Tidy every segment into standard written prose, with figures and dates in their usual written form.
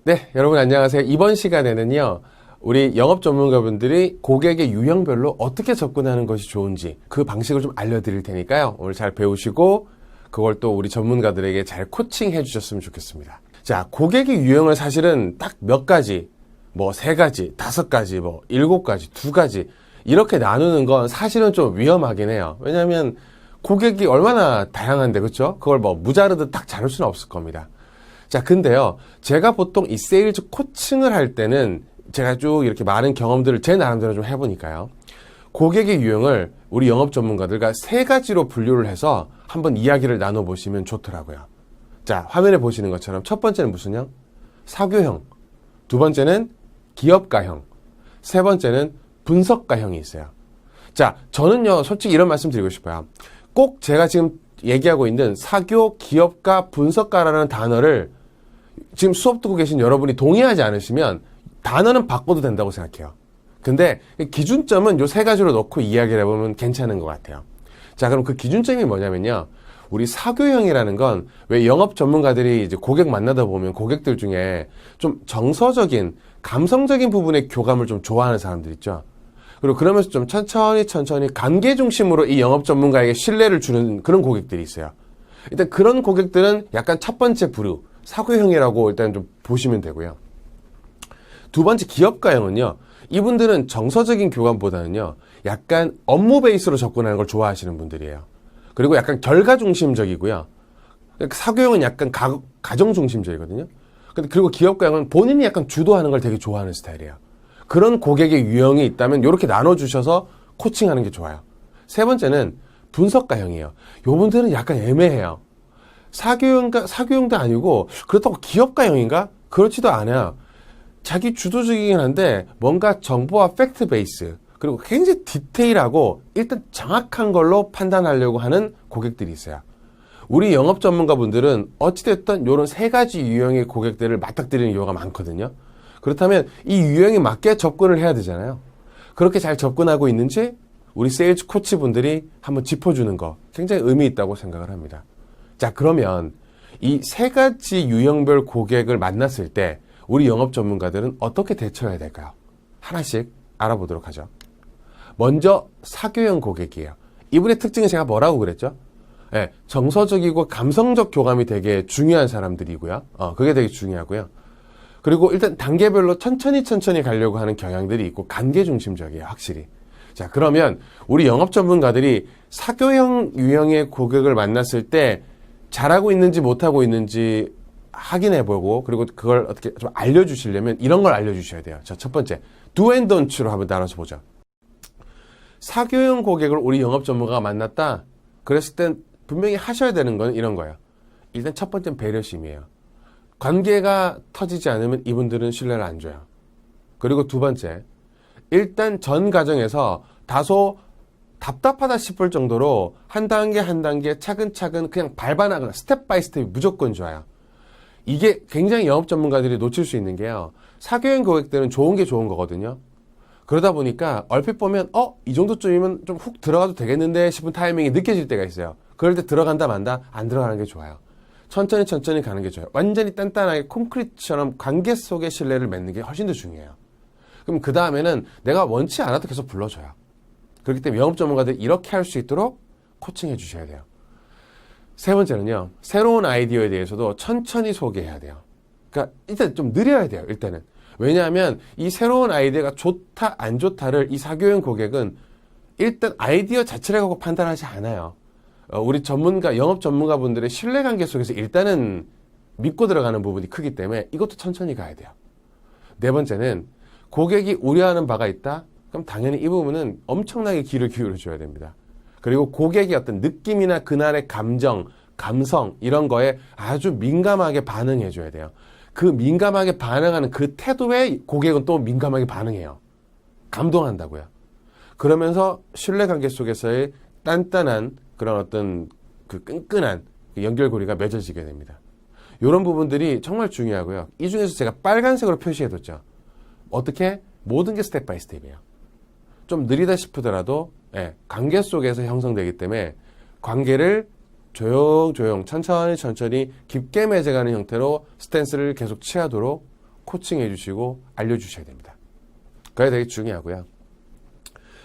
네, 여러분 안녕하세요. 이번 시간에는요, 우리 영업 전문가분들이 고객의 유형별로 어떻게 접근하는 것이 좋은지 그 방식을 좀 알려드릴 테니까요. 오늘 잘 배우시고 그걸 또 우리 전문가들에게 잘 코칭해 주셨으면 좋겠습니다. 자, 고객의 유형을 사실은 딱 몇 가지, 뭐 3가지, 5가지, 뭐 7가지, 2가지 이렇게 나누는 건 사실은 좀 위험하긴 해요. 왜냐하면 고객이 얼마나 다양한데, 그렇죠? 그걸 뭐 무자르듯 딱 자를 수는 없을 겁니다. 자, 근데요, 제가 보통 이 세일즈 코칭을 할 때는 제가 쭉 이렇게 많은 경험들을 제 나름대로 좀 해보니까요, 고객의 유형을 우리 영업 전문가들과 3가지로 분류를 해서 한번 이야기를 나눠보시면 좋더라고요. 자, 화면에 보시는 것처럼 첫 번째는 무슨형? 사교형. 두 번째는 기업가형. 세 번째는 분석가형이 있어요. 자, 저는요, 솔직히 이런 말씀 드리고 싶어요. 꼭 제가 지금 얘기하고 있는 사교, 기업가, 분석가라는 단어를 지금 수업 듣고 계신 여러분이 동의하지 않으시면 단어는 바꿔도 된다고 생각해요. 근데 기준점은 요 3가지로 놓고 이야기를 해보면 괜찮은 것 같아요. 자, 그럼 그 기준점이 뭐냐면요. 우리 사교형이라는 건 왜 영업 전문가들이 이제 고객 만나다 보면 고객들 중에 좀 정서적인, 감성적인 부분의 교감을 좀 좋아하는 사람들 있죠. 그리고 그러면서 좀 천천히 관계 중심으로 이 영업 전문가에게 신뢰를 주는 그런 고객들이 있어요. 일단 그런 고객들은 약간 첫 번째 부류, 사교형이라고 일단 좀 보시면 되고요. 두 번째 기업가형은요, 이분들은 정서적인 교감보다는요, 약간 업무 베이스로 접근하는 걸 좋아하시는 분들이에요. 그리고 약간 결과 중심적이고요. 사교형은 약간 가정 중심적이거든요. 그리고 기업가형은 본인이 약간 주도하는 걸 되게 좋아하는 스타일이에요. 그런 고객의 유형이 있다면 이렇게 나눠주셔서 코칭하는 게 좋아요. 세 번째는 분석가형이에요. 요분들은 약간 애매해요. 사교형도 아니고 그렇다고 기업가형인가? 그렇지도 않아요. 자기 주도적이긴 한데 뭔가 정보와 팩트 베이스 그리고 굉장히 디테일하고 일단 정확한 걸로 판단하려고 하는 고객들이 있어요. 우리 영업 전문가분들은 어찌됐든 이런 3가지 유형의 고객들을 맞닥뜨리는 경우가 많거든요. 그렇다면 이 유형에 맞게 접근을 해야 되잖아요. 그렇게 잘 접근하고 있는지 우리 세일즈 코치분들이 한번 짚어주는 거 굉장히 의미 있다고 생각을 합니다. 자, 그러면 이 3가지 유형별 고객을 만났을 때 우리 영업 전문가들은 어떻게 대처해야 될까요? 하나씩 알아보도록 하죠. 먼저 사교형 고객이에요. 이분의 특징이 제가 뭐라고 그랬죠? 네, 정서적이고 감성적 교감이 되게 중요한 사람들이고요. 그게 되게 중요하고요. 그리고 일단 단계별로 천천히 가려고 하는 경향들이 있고 관계 중심적이에요, 확실히. 자, 그러면 우리 영업 전문가들이 사교형 유형의 고객을 만났을 때 잘하고 있는지 못하고 있는지 확인해보고 그리고 그걸 어떻게 좀 알려주시려면 이런 걸 알려주셔야 돼요. 자, 첫 번째, do and don't로 한번 나눠서 보죠. 사교형 고객을 우리 영업 전문가가 만났다. 그랬을 땐 분명히 하셔야 되는 건 이런 거예요. 일단 첫 번째는 배려심이에요. 관계가 터지지 않으면 이분들은 신뢰를 안 줘요. 그리고 두 번째, 일단 전 과정에서 다소 답답하다 싶을 정도로 한 단계 차근차근 그냥 밟아나가는 스텝 바이 스텝이 무조건 좋아요. 이게 굉장히 영업 전문가들이 놓칠 수 있는 게요. 사교형 고객들은 좋은 게 좋은 거거든요. 그러다 보니까 얼핏 보면 이 정도쯤이면 좀 훅 들어가도 되겠는데 싶은 타이밍이 느껴질 때가 있어요. 그럴 때 들어간다 만다 안 들어가는 게 좋아요. 천천히 가는 게 좋아요. 완전히 단단하게 콘크리트처럼 관계 속의 신뢰를 맺는 게 훨씬 더 중요해요. 그럼 그 다음에는 내가 원치 않아도 계속 불러줘요. 그렇기 때문에 영업 전문가들이 이렇게 할 수 있도록 코칭해 주셔야 돼요. 세 번째는요, 새로운 아이디어에 대해서도 천천히 소개해야 돼요. 그러니까 일단 좀 느려야 돼요, 일단은. 왜냐하면 이 새로운 아이디어가 좋다, 안 좋다를 이 사교형 고객은 일단 아이디어 자체를 갖고 판단하지 않아요. 우리 영업 전문가분들의 신뢰관계 속에서 일단은 믿고 들어가는 부분이 크기 때문에 이것도 천천히 가야 돼요. 네 번째는 고객이 우려하는 바가 있다? 그럼 당연히 이 부분은 엄청나게 귀를 기울여줘야 됩니다. 그리고 고객의 어떤 느낌이나 그날의 감정, 감성 이런 거에 아주 민감하게 반응해줘야 돼요. 그 민감하게 반응하는 그 태도에 고객은 또 민감하게 반응해요. 감동한다고요. 그러면서 신뢰관계 속에서의 단단한 그런 어떤 그 끈끈한 연결고리가 맺어지게 됩니다. 이런 부분들이 정말 중요하고요. 이 중에서 제가 빨간색으로 표시해뒀죠. 어떻게? 모든 게 스텝 바이 스텝이에요. 좀 느리다 싶더라도 관계 속에서 형성되기 때문에 관계를 조용조용 천천히 깊게 맺어가는 형태로 스탠스를 계속 취하도록 코칭해 주시고 알려주셔야 됩니다. 그게 되게 중요하고요.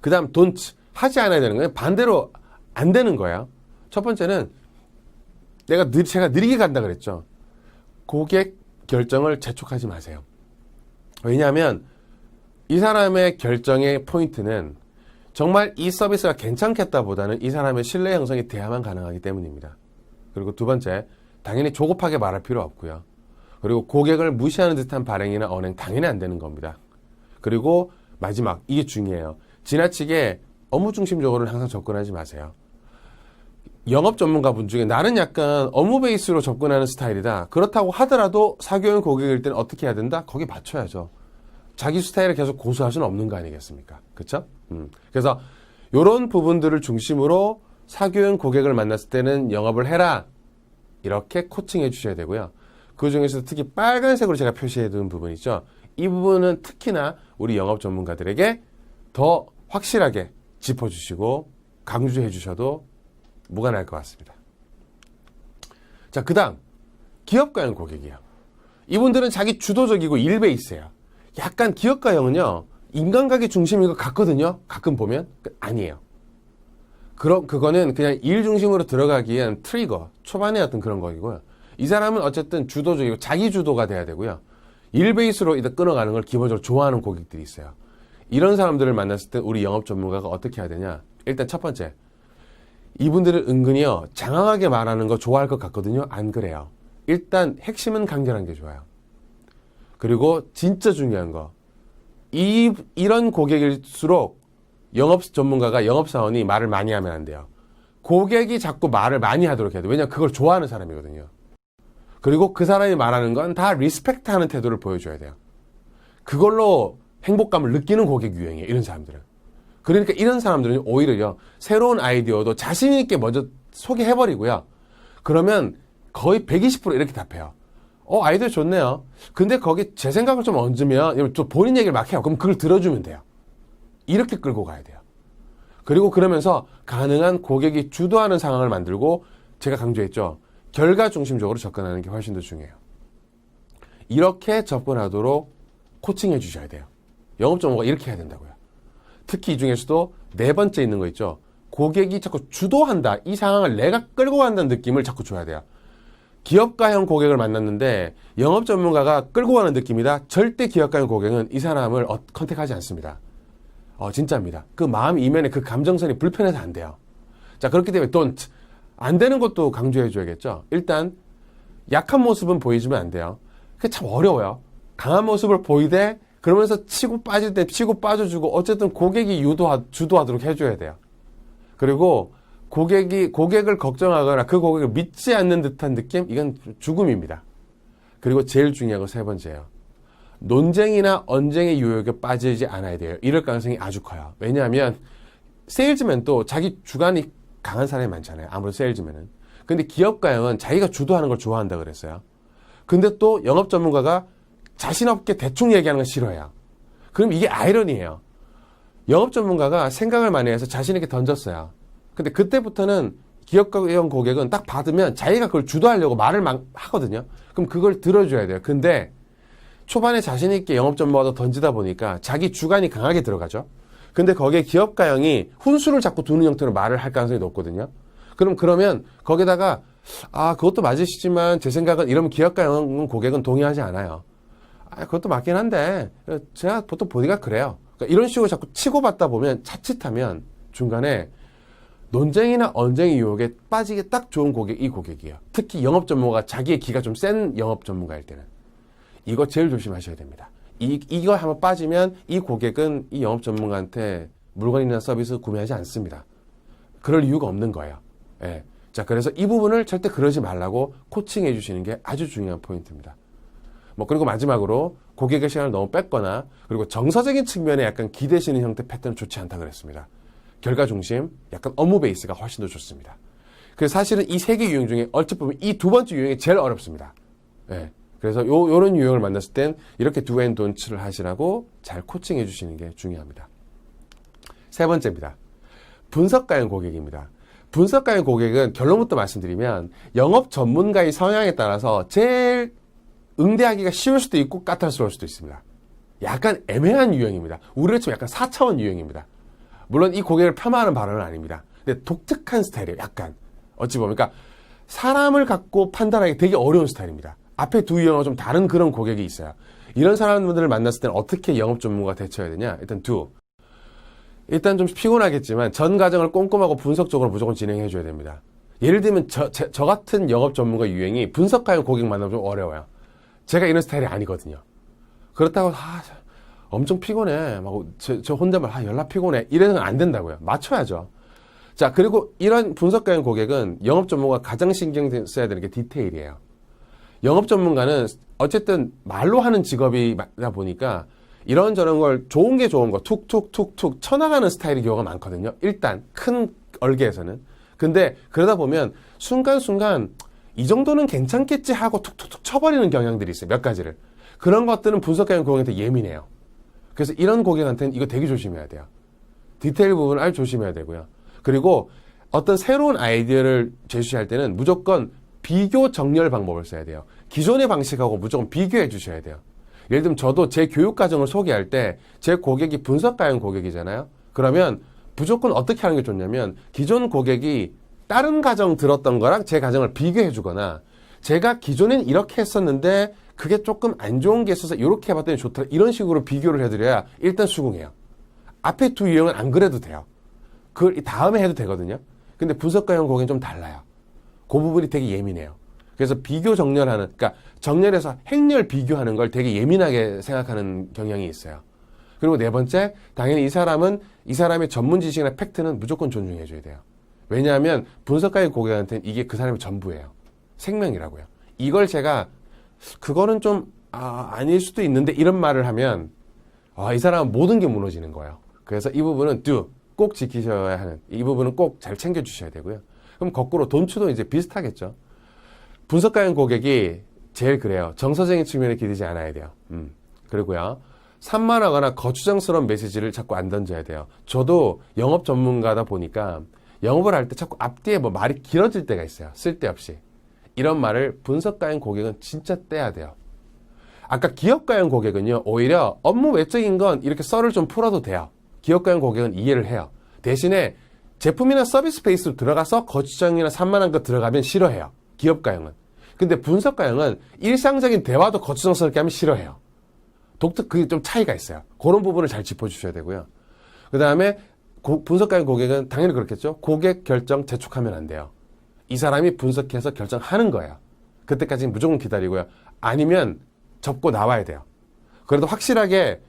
그 다음 don't 하지 않아야 되는 거예요. 반대로 안 되는 거예요. 첫 번째는 제가 느리게 간다 그랬죠. 고객 결정을 재촉하지 마세요. 왜냐하면 이 사람의 결정의 포인트는 정말 이 서비스가 괜찮겠다보다는 이 사람의 신뢰 형성이 돼야만 가능하기 때문입니다. 그리고 두 번째, 당연히 조급하게 말할 필요 없고요. 그리고 고객을 무시하는 듯한 발행이나 언행 당연히 안 되는 겁니다. 그리고 마지막, 이게 중요해요. 지나치게 업무 중심적으로는 항상 접근하지 마세요. 영업 전문가분 중에 나는 약간 업무 베이스로 접근하는 스타일이다. 그렇다고 하더라도 사교용 고객일 때는 어떻게 해야 된다? 거기 맞춰야죠. 자기 스타일을 계속 고수할 수는 없는 거 아니겠습니까? 그렇죠? 그래서 이런 부분들을 중심으로 사교용 고객을 만났을 때는 영업을 해라. 이렇게 코칭해 주셔야 되고요. 그 중에서 특히 빨간색으로 제가 표시해 둔 부분 있죠. 이 부분은 특히나 우리 영업 전문가들에게 더 확실하게 짚어주시고 강조해 주셔도 무관할 것 같습니다. 자, 그 다음 기업가형 고객이에요. 이분들은 자기 주도적이고 일 베이스예요. 약간 기업가형은요, 인간관계 중심인 것 같거든요. 가끔 보면 아니에요. 그거는 그냥 일 중심으로 들어가기 위한 트리거, 초반의 어떤 그런 거이고요. 이 사람은 어쨌든 주도적이고 자기 주도가 돼야 되고요. 일 베이스로 일단 끊어가는 걸 기본적으로 좋아하는 고객들이 있어요. 이런 사람들을 만났을 때 우리 영업 전문가가 어떻게 해야 되냐? 일단 첫 번째, 이분들은 은근히요, 장황하게 말하는 거 좋아할 것 같거든요. 안 그래요. 일단 핵심은 간결한 게 좋아요. 그리고 진짜 중요한 거, 이런 고객일수록 영업 전문가가, 영업사원이 말을 많이 하면 안 돼요. 고객이 자꾸 말을 많이 하도록 해야 돼요. 왜냐하면 그걸 좋아하는 사람이거든요. 그리고 그 사람이 말하는 건 다 리스펙트하는 태도를 보여줘야 돼요. 그걸로 행복감을 느끼는 고객 유형이에요. 이런 사람들은. 그러니까 이런 사람들은 오히려 새로운 아이디어도 자신 있게 먼저 소개해버리고요. 그러면 거의 120% 이렇게 답해요. 아이디어 좋네요. 근데 거기 제 생각을 좀 얹으면, 또 본인 얘기를 막 해요. 그럼 그걸 들어주면 돼요. 이렇게 끌고 가야 돼요. 그리고 그러면서 가능한 고객이 주도하는 상황을 만들고, 제가 강조했죠. 결과 중심적으로 접근하는 게 훨씬 더 중요해요. 이렇게 접근하도록 코칭해 주셔야 돼요. 영업 전문가 이렇게 해야 된다고요. 특히 이 중에서도 네 번째 있는 거 있죠. 고객이 자꾸 주도한다. 이 상황을 내가 끌고 간다는 느낌을 자꾸 줘야 돼요. 기업가형 고객을 만났는데 영업 전문가가 끌고 가는 느낌이다. 절대 기업가형 고객은 이 사람을 컨택하지 않습니다. 진짜입니다. 그 마음 이면에 그 감정선이 불편해서 안 돼요. 자, 그렇기 때문에 don't. 안 되는 것도 강조해 줘야겠죠. 일단 약한 모습은 보이지면 안 돼요. 그게 참 어려워요. 강한 모습을 보이되 그러면서 치고 빠질 때 치고 빠져주고 어쨌든 고객이 주도하도록 해줘야 돼요. 그리고 고객을 걱정하거나 그 고객을 믿지 않는 듯한 느낌? 이건 죽음입니다. 그리고 제일 중요한 건 세 번째예요. 논쟁이나 언쟁의 유혹에 빠지지 않아야 돼요. 이럴 가능성이 아주 커요. 왜냐하면 세일즈맨도 자기 주관이 강한 사람이 많잖아요. 아무래도 세일즈맨은. 근데 기업가형은 자기가 주도하는 걸 좋아한다 그랬어요. 근데 또 영업 전문가가 자신 없게 대충 얘기하는 걸 싫어해요. 그럼 이게 아이러니예요. 영업 전문가가 생각을 많이 해서 자신 있게 던졌어요. 근데 그때부터는 기업가형 고객은 딱 받으면 자기가 그걸 주도하려고 말을 막 하거든요. 그럼 그걸 들어줘야 돼요. 근데 초반에 자신 있게 영업 전문가도 던지다 보니까 자기 주관이 강하게 들어가죠. 근데 거기에 기업가형이 훈수를 자꾸 두는 형태로 말을 할 가능성이 높거든요. 그러면 거기다가 그것도 맞으시지만 제 생각은 이러면 기업가형 고객은 동의하지 않아요. 그것도 맞긴 한데 제가 보통 보니까 그래요. 그러니까 이런 식으로 자꾸 치고받다 보면 자칫하면 중간에 논쟁이나 언쟁의 유혹에 빠지게 딱 좋은 고객, 이 고객이에요. 특히 영업 전문가가 자기의 기가 좀 센 영업 전문가일 때는. 이거 제일 조심하셔야 됩니다. 이거 한번 빠지면 이 고객은 이 영업 전문가한테 물건이나 서비스 구매하지 않습니다. 그럴 이유가 없는 거예요. 예. 자, 그래서 이 부분을 절대 그러지 말라고 코칭해 주시는 게 아주 중요한 포인트입니다. 그리고 마지막으로 고객의 시간을 너무 뺏거나 그리고 정서적인 측면에 약간 기대시는 형태 패턴은 좋지 않다 그랬습니다. 결과 중심, 약간 업무 베이스가 훨씬 더 좋습니다. 그래서 사실은 이 세 개 유형 중에 어찌 보면 이 두 번째 유형이 제일 어렵습니다. 예. 그래서 요런 유형을 만났을 땐 이렇게 do and don't를 하시라고 잘 코칭해 주시는 게 중요합니다. 세 번째입니다. 분석가형 고객입니다. 분석가형 고객은 결론부터 말씀드리면 영업 전문가의 성향에 따라서 제일 응대하기가 쉬울 수도 있고 까탈스러울 수도 있습니다. 약간 애매한 유형입니다. 우리가 지금 약간 4차원 유형입니다. 물론 이 고객을 폄하하는 발언은 아닙니다. 근데 독특한 스타일이에요. 약간 어찌 보면 그러니까 사람을 갖고 판단하기 되게 어려운 스타일입니다. 앞에 두 유형하고 좀 다른 그런 고객이 있어요. 이런 사람들을 만났을 때는 어떻게 영업 전문가가 대처해야 되냐? 일단 좀 피곤하겠지만 전 과정을 꼼꼼하고 분석적으로 무조건 진행해 줘야 됩니다. 예를 들면 저 같은 영업 전문가 유형이 분석하는 고객 만나면 좀 어려워요. 제가 이런 스타일이 아니거든요. 그렇다고 엄청 피곤해. 저 혼자만 연락 피곤해. 이래서는 안 된다고요. 맞춰야죠. 자, 그리고 이런 분석가형 고객은 영업 전문가가 가장 신경 써야 되는 게 디테일이에요. 영업 전문가는 어쨌든 말로 하는 직업이다 보니까 이런저런 걸 좋은 게 좋은 거 툭툭툭툭 쳐나가는 스타일의 경우가 많거든요. 일단 큰 얼개에서는. 근데 그러다 보면 순간순간 이 정도는 괜찮겠지 하고 툭툭툭 쳐버리는 경향들이 있어요. 몇 가지를. 그런 것들은 분석가형 고객한테 예민해요. 그래서 이런 고객한테는 이거 되게 조심해야 돼요. 디테일 부분을 아주 조심해야 되고요. 그리고 어떤 새로운 아이디어를 제시할 때는 무조건 비교 정렬 방법을 써야 돼요. 기존의 방식하고 무조건 비교해 주셔야 돼요. 예를 들면 저도 제 교육 과정을 소개할 때 제 고객이 분석가형 고객이잖아요. 그러면 무조건 어떻게 하는 게 좋냐면 기존 고객이 다른 과정 들었던 거랑 제 과정을 비교해 주거나 제가 기존엔 이렇게 했었는데 그게 조금 안 좋은 게 있어서 이렇게 해봤더니 좋더라. 이런 식으로 비교를 해드려야 일단 수긍해요. 앞에 두 유형은 안 그래도 돼요. 그걸 다음에 해도 되거든요. 근데 분석가형 고객은 좀 달라요. 그 부분이 되게 예민해요. 그래서 비교 정렬하는, 그러니까 정렬해서 행렬 비교하는 걸 되게 예민하게 생각하는 경향이 있어요. 그리고 네 번째, 당연히 이 사람의 전문 지식이나 팩트는 무조건 존중해줘야 돼요. 왜냐하면 분석가형 고객한테는 이게 그 사람의 전부예요. 생명이라고요. 이걸 제가 그거는 좀 아닐 수도 있는데 이런 말을 하면 이 사람은 모든 게 무너지는 거예요. 그래서 이 부분은 꼭 지키셔야 하는, 이 부분은 꼭 잘 챙겨주셔야 되고요. 그럼 거꾸로 돈추도 이제 비슷하겠죠. 분석가형 고객이 제일 그래요. 정서적인 측면에 기대지 않아야 돼요. 그리고요. 산만하거나 거추장스러운 메시지를 자꾸 안 던져야 돼요. 저도 영업 전문가다 보니까 영업을 할 때 자꾸 앞뒤에 말이 길어질 때가 있어요. 쓸데없이. 이런 말을 분석가형 고객은 진짜 떼야 돼요. 아까 기업가형 고객은요. 오히려 업무 외적인 건 이렇게 썰을 좀 풀어도 돼요. 기업가형 고객은 이해를 해요. 대신에 제품이나 서비스 베이스로 들어가서 거추장이나 산만한 거 들어가면 싫어해요. 기업가형은. 근데 분석가형은 일상적인 대화도 거추장스럽게 하면 싫어해요. 그게 좀 차이가 있어요. 그런 부분을 잘 짚어주셔야 되고요. 그 다음에 분석가형 고객은 당연히 그렇겠죠. 고객 결정 재촉하면 안 돼요. 이 사람이 분석해서 결정하는 거예요. 그때까지는 무조건 기다리고요. 아니면 접고 나와야 돼요. 그래도 확실하게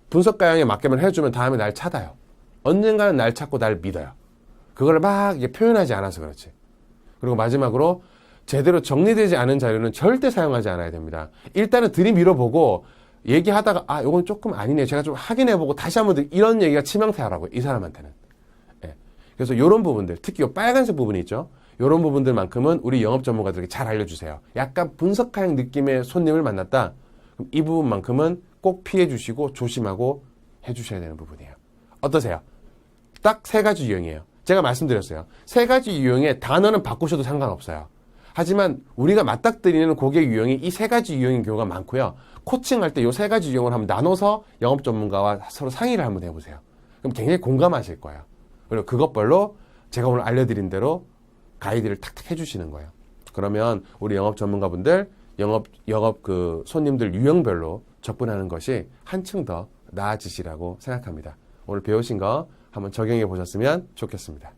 분석가형에 맞게만 해주면 다음에 날 찾아요. 언젠가는 날 찾고 날 믿어요. 그걸 막 표현하지 않아서 그렇지. 그리고 마지막으로 제대로 정리되지 않은 자료는 절대 사용하지 않아야 됩니다. 일단은 들이밀어보고 얘기하다가 이건 조금 아니네. 제가 좀 확인해보고 다시 한번 이런 얘기가 치명타라고요. 이 사람한테는. 예. 그래서 이런 부분들, 특히 이 빨간색 부분이 있죠. 이런 부분들만큼은 우리 영업 전문가들에게 잘 알려주세요. 약간 분석하는 느낌의 손님을 만났다. 그럼 이 부분만큼은 꼭 피해주시고 조심하고 해주셔야 되는 부분이에요. 어떠세요? 딱 3가지 유형이에요. 제가 말씀드렸어요. 3가지 유형의 단어는 바꾸셔도 상관없어요. 하지만 우리가 맞닥뜨리는 고객 유형이 이 3가지 유형인 경우가 많고요. 코칭할 때 이 3가지 유형을 한번 나눠서 영업 전문가와 서로 상의를 한번 해보세요. 그럼 굉장히 공감하실 거예요. 그리고 그것별로 제가 오늘 알려드린 대로 가이드를 탁탁 해주시는 거예요. 그러면 우리 영업 전문가분들, 영업 손님들 유형별로 접근하는 것이 한층 더 나아지시라고 생각합니다. 오늘 배우신 거 한번 적용해 보셨으면 좋겠습니다.